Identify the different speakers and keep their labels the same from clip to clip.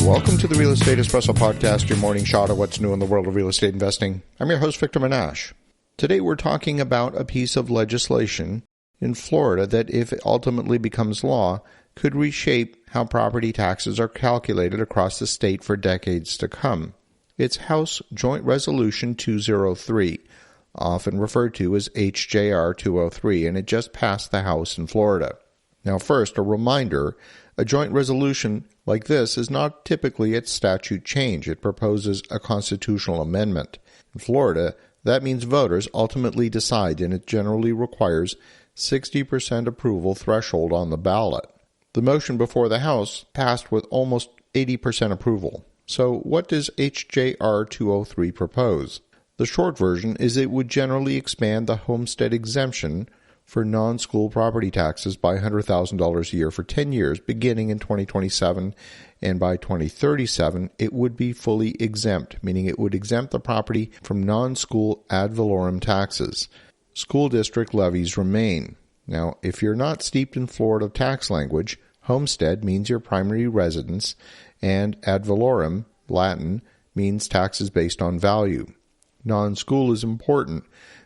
Speaker 1: Welcome to the Real Estate Espresso Podcast, your morning shot of what's new in the world of real estate investing. I'm your host, Victor Menashe. Today we're talking about a piece of legislation in Florida that, if it ultimately becomes law, could reshape how property taxes are calculated across the state for decades to come. It's House Joint Resolution 203, often referred to as HJR 203, and it just passed the House in Florida. Now first, a reminder, a joint resolution like this is not typically a statute change. It proposes a constitutional amendment. In Florida, that means voters ultimately decide, and it generally requires 60% approval threshold on the ballot. The motion before the House passed with almost 80% approval. So what does HJR 203 propose? The short version is it would generally expand the homestead exemption for non-school property taxes by $100,000 a year for 10 years, beginning in 2027, and by 2037, it would be fully exempt, meaning it would exempt the property from non-school ad valorem taxes. School district levies remain. Now, if you're not steeped in Florida tax language, homestead means your primary residence, and ad valorem, Latin, means taxes based on value. Non-school is important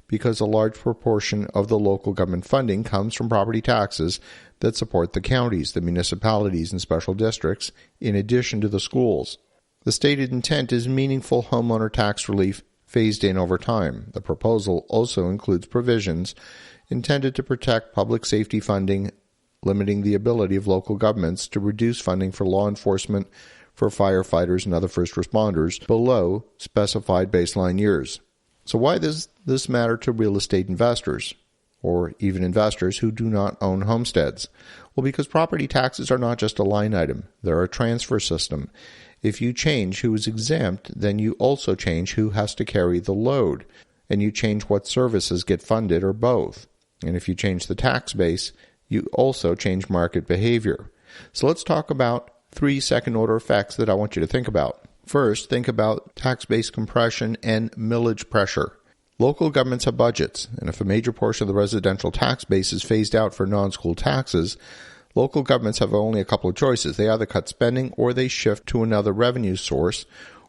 Speaker 1: because a large proportion of the local government funding comes from property taxes that support the counties, the municipalities, and special districts, in addition to the schools. The stated intent is meaningful homeowner tax relief phased in over time. The proposal also includes provisions intended to protect public safety funding, limiting the ability of local governments to reduce funding for law enforcement, for firefighters and other first responders below specified baseline years. So why does this matter to real estate investors, or even investors who do not own homesteads? Well, because property taxes are not just a line item. They're a transfer system. If you change who is exempt, then you also change who has to carry the load, and you change what services get funded, or both. And if you change the tax base, you also change market behavior. So let's talk about 3 second-order effects that I want you to think about. First, think about tax base compression and millage pressure. Local governments have budgets, and if a major portion of the residential tax base is phased out for non-school taxes, local governments have only a couple of choices. They either cut spending, or they shift to another revenue source,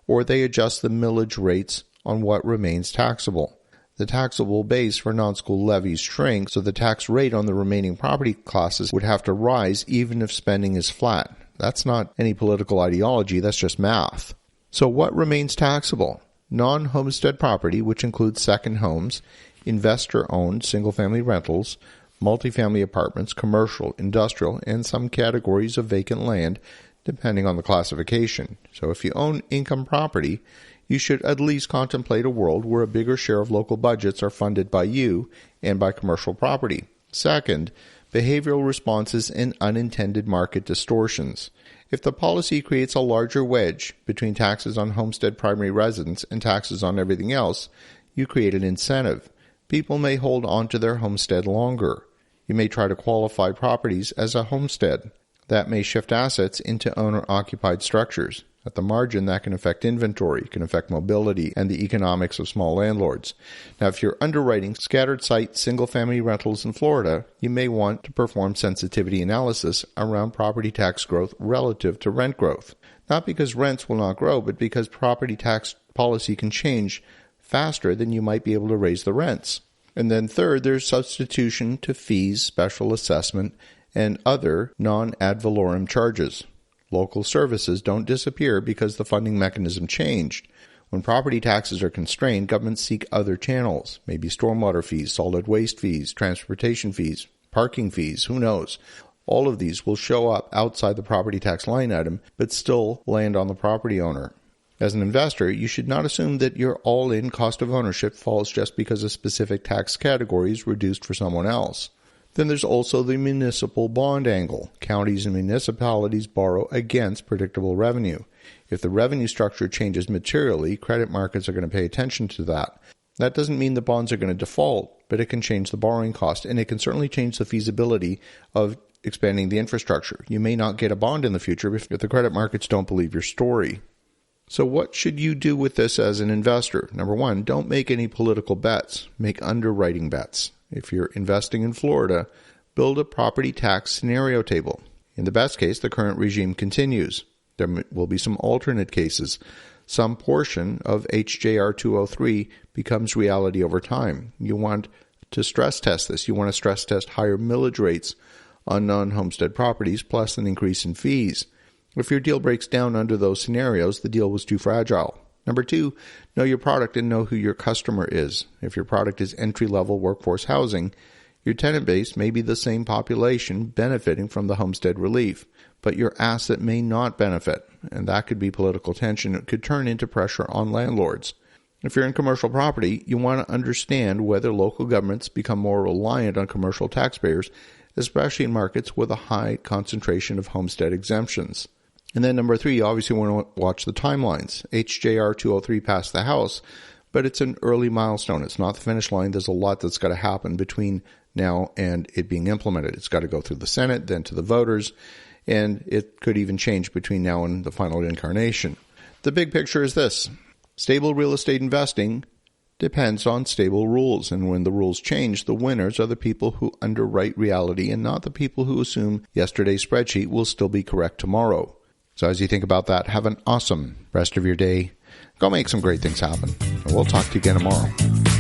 Speaker 1: or they adjust the millage rates on what remains taxable. The taxable base for non-school levies shrinks, so the tax rate on the remaining property classes would have to rise even if spending is flat. That's not any political ideology, that's just math. So what remains taxable? Non-homestead property, which includes second homes, investor-owned single-family rentals, multifamily apartments, commercial, industrial, and some categories of vacant land, depending on the classification. So if you own income property, you should at least contemplate a world where a bigger share of local budgets are funded by you and by commercial property. Second, behavioral responses and unintended market distortions. If the policy creates a larger wedge between taxes on homestead primary residence and taxes on everything else, you create an incentive. People may hold on to their homestead longer. You may try to qualify properties as a homestead. That may shift assets into owner-occupied structures. At the margin, that can affect inventory, can affect mobility, and the economics of small landlords. Now, if you're underwriting scattered site single-family rentals in Florida, you may want to perform sensitivity analysis around property tax growth relative to rent growth. Not because rents will not grow, but because property tax policy can change faster than you might be able to raise the rents. And then third, there's substitution to fees, special assessment, and other non-ad valorem charges. Local services don't disappear because the funding mechanism changed. When property taxes are constrained, governments seek other channels, maybe stormwater fees, solid waste fees, transportation fees, parking fees, who knows. All of these will show up outside the property tax line item, but still land on the property owner. As an investor, you should not assume that your all-in cost of ownership falls just because a specific tax category is reduced for someone else. Then there's also the municipal bond angle. Counties and municipalities borrow against predictable revenue. If the revenue structure changes materially, credit markets are going to pay attention to that. That doesn't mean the bonds are going to default, but it can change the borrowing cost, and it can certainly change the feasibility of expanding the infrastructure. You may not get a bond in the future if the credit markets don't believe your story. So what should you do with this as an investor? Number one, don't make any political bets. Make underwriting bets. If you're investing in Florida, build a property tax scenario table. In the best case, the current regime continues. There will be some alternate cases. Some portion of HJR 203 becomes reality over time. You want to stress test this. You want to stress test higher millage rates on non-homestead properties plus an increase in fees. If your deal breaks down under those scenarios, the deal was too fragile. Number 2, know your product and know who your customer is. If your product is entry-level workforce housing, your tenant base may be the same population benefiting from the homestead relief, but your asset may not benefit, and that could be political tension. It could turn into pressure on landlords. If you're in commercial property, you want to understand whether local governments become more reliant on commercial taxpayers, especially in markets with a high concentration of homestead exemptions. And then number 3, you obviously want to watch the timelines. HJR 203 passed the House, but it's an early milestone. It's not the finish line. There's a lot that's got to happen between now and it being implemented. It's got to go through the Senate, then to the voters, and it could even change between now and the final incarnation. The big picture is this. Stable real estate investing depends on stable rules, and when the rules change, the winners are the people who underwrite reality and not the people who assume yesterday's spreadsheet will still be correct tomorrow. So as you think about that, have an awesome rest of your day. Go make some great things happen, and we'll talk to you again tomorrow.